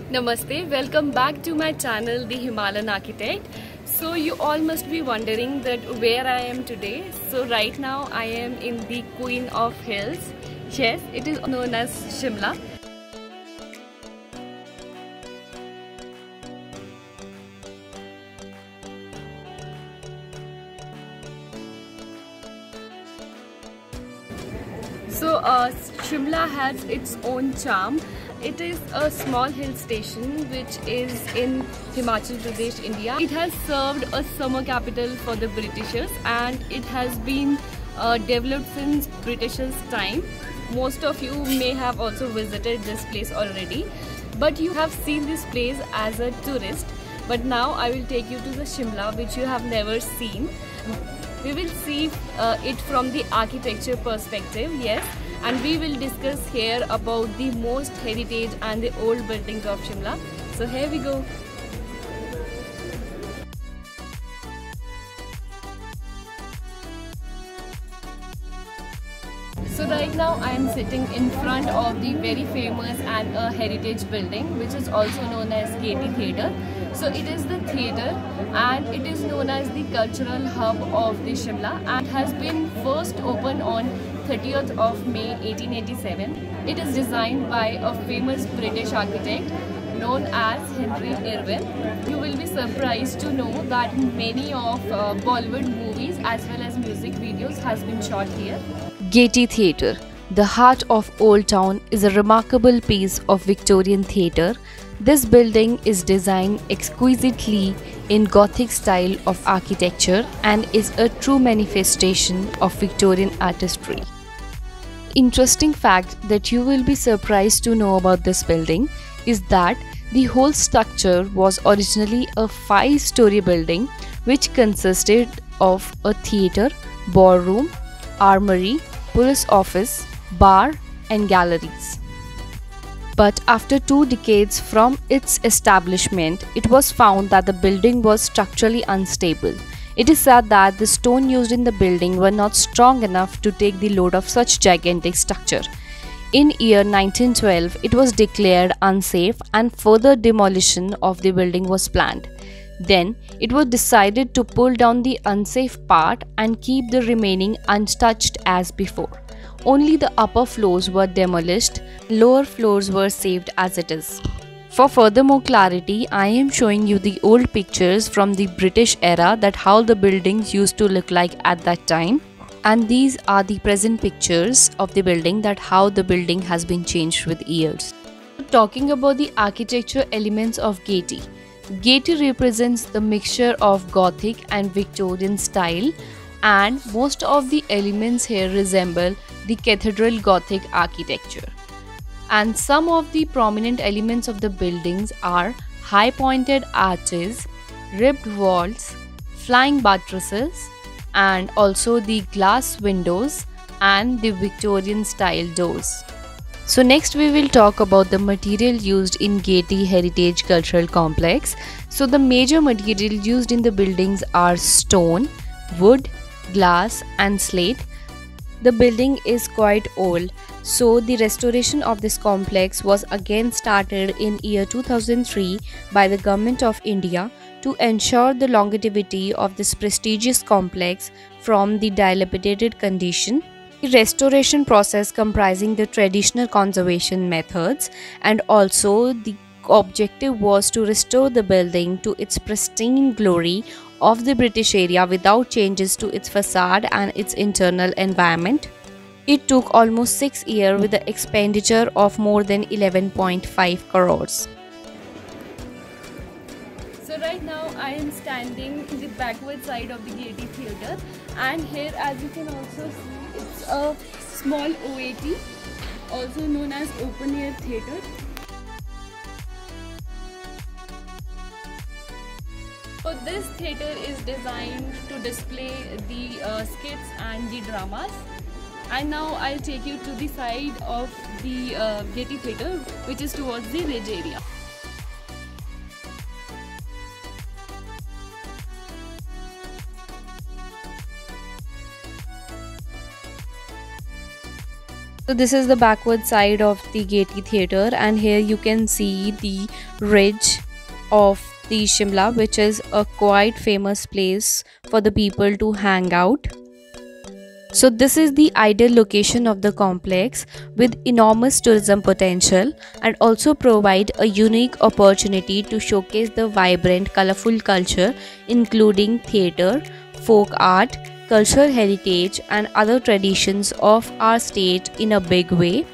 Namaste, welcome back to my channel The Himalayan Architect. So you all must be wondering that where I am today. So right now I am in the Queen of Hills. Yes, it is known as Shimla. So Shimla has its own charm. It is a small hill station which is in Himachal Pradesh, India. It has served a summer capital for the Britishers and it has been developed since Britishers' time. Most of you may have also visited this place already, but you have seen this place as a tourist. But now I will take you to the Shimla which you have never seen. We will see it from the architecture perspective, yes, and we will discuss here about the most heritage and the old buildings of Shimla. So here we go. So right now I am sitting in front of the very famous and a heritage building which is also known as Gaiety Theatre. So it is the theatre and it is known as the cultural hub of the Shimla and has been first opened on 30th of May 1887. It is designed by a famous British architect known as Henry Irwin. You will be surprised to know that many of Bollywood movies as well as music videos has been shot here. Gaiety Theatre, the heart of Old Town, is a remarkable piece of Victorian theatre. This building is designed exquisitely in Gothic style of architecture and is a true manifestation of Victorian artistry. Interesting fact that you will be surprised to know about this building is that the whole structure was originally a 5-story building which consisted of a theatre, ballroom, armory, police office, bar and galleries. But after 2 decades from its establishment, it was found that the building was structurally unstable. It is said that the stone used in the building were not strong enough to take the load of such gigantic structure. In year 1912, it was declared unsafe and further demolition of the building was planned. Then, it was decided to pull down the unsafe part and keep the remaining untouched as before. Only the upper floors were demolished, lower floors were saved as it is. For further more clarity, I am showing you the old pictures from the British era that how the buildings used to look like at that time. And these are the present pictures of the building that how the building has been changed with years. Talking about the architecture elements of Gaiety. Gaiety represents the mixture of Gothic and Victorian style and most of the elements here resemble the cathedral Gothic architecture. And some of the prominent elements of the buildings are high pointed arches, ribbed walls, flying buttresses and also the glass windows and the Victorian style doors. So next we will talk about the material used in Gaiety Heritage Cultural Complex. So the major material used in the buildings are stone, wood, glass and slate. The building is quite old, so the restoration of this complex was again started in year 2003 by the Government of India to ensure the longevity of this prestigious complex from the dilapidated condition. The restoration process comprising the traditional conservation methods and also the objective was to restore the building to its pristine glory of the British area without changes to its facade and its internal environment. It took almost 6 years with the expenditure of more than 11.5 crores. So right now I am standing in the backward side of the Gaiety Theatre and here as you can also see it's a small OAT, also known as open air theatre. So this theatre is designed to display the skits and the dramas. And now I'll take you to the side of the Gaiety Theatre which is towards the ridge area. So this is the backward side of the Gaiety Theatre, and here you can see the ridge of the Shimla, which is a quite famous place for the people to hang out. So this is the ideal location of the complex with enormous tourism potential, and also provide a unique opportunity to showcase the vibrant, colorful culture including theatre, folk art, cultural heritage and other traditions of our state in a big way.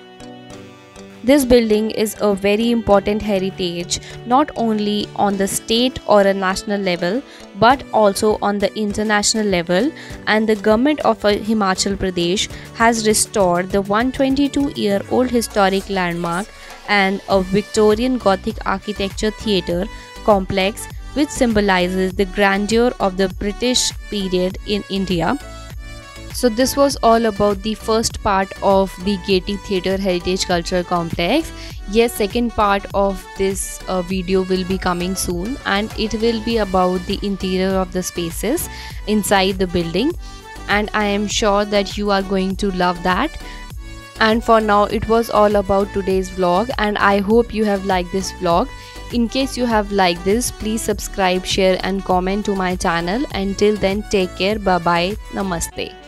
This building is a very important heritage not only on the state or a national level but also on the international level, and the government of Himachal Pradesh has restored the 122-year-old historic landmark and a Victorian Gothic architecture theatre complex which symbolizes the grandeur of the British period in India. So this was all about the first part of the Gaiety Theatre Heritage Cultural Complex. Yes, second part of this video will be coming soon, and it will be about the interior of the spaces inside the building, and I am sure that you are going to love that. And for now, it was all about today's vlog, and I hope you have liked this vlog. In case you have liked this, please subscribe, share and comment to my channel. Until then, take care. Bye bye. Namaste.